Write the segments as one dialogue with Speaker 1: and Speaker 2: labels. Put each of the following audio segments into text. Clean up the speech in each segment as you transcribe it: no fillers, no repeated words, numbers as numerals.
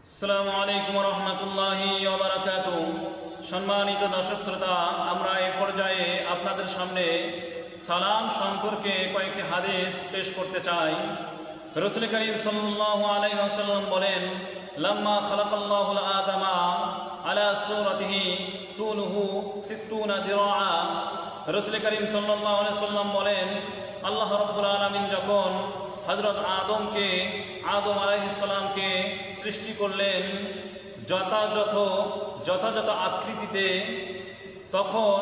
Speaker 1: আসসালামু আলাইকুম ওয়া রাহমাতুল্লাহি ওয়া বারাকাতুহু। সম্মানিত দর্শক শ্রোতা, আমরা এই পর্যায়ে আপনাদের সামনে সালাম সম্পর্কে কয়েকটি হাদিস পেশ করতে চাই। রাসূল করিম সাল্লাল্লাহু আলাইহি ওয়াসাল্লাম বলেন, লাম্মা খালাকাল্লাহুল আদামা আলা সূরাতিহি তুলুহু 60 দিরআ। রাসূল করিম সাল্লাল্লাহু আলাইহি ওয়াসাল্লাম বলেন, আল্লাহ রাব্বুল আলামিন যখন হযরত আদম আলাইহিস সালামকে সৃষ্টি করলেন যথাযথ আকৃতিতে, তখন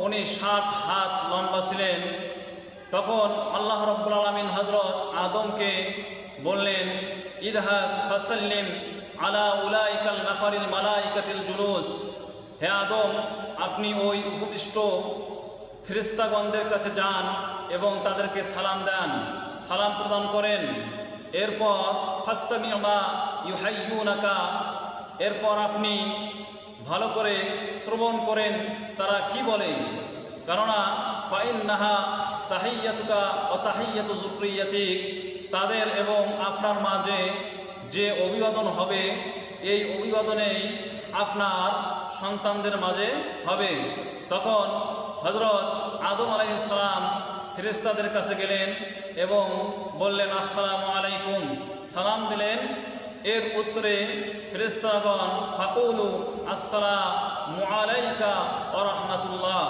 Speaker 1: উনি 60 হাত লম্বা ছিলেন। তখন আল্লাহ রাব্বুল আলামিন হযরত আদমকে বললেন, ইযহাব ফাসাল্লিম আলা উলাইকাল নাফারিল মালাইকাতিল জুলুস। হে আদম, আপনি ওই উপবিষ্ট ফেরেশতাগণদের কাছে যান এবং তাদেরকে সালাম দেন, সালাম প্রদান করেন। এরপর ফাস্তামিউ মা ইউহাইয়ুনাকা, এরপর আপনি ভালো করে শ্রবণ করেন তারা কি বলে, কেননা ফাইন্নাহা তাহিয়াতুকা ওয়া তাহিয়াতু যুররিয়াতিক, তাদের এবং আপনার মাঝে যে অভিবাদন হবে এই অভিবাদনেই আপনার সন্তানদের মাঝে হবে। তখন হযরত আদম আলাইহিস সালাম ফেরেশতাদের কাছে গেলেন এবং বললেন, আসসালামু আলাইকুম, সালাম দিলেন। এর উত্তরে ফেরেশতাগণ ফাকুলু আসসালামু আলাইকা ওয়া রাহমাতুল্লাহ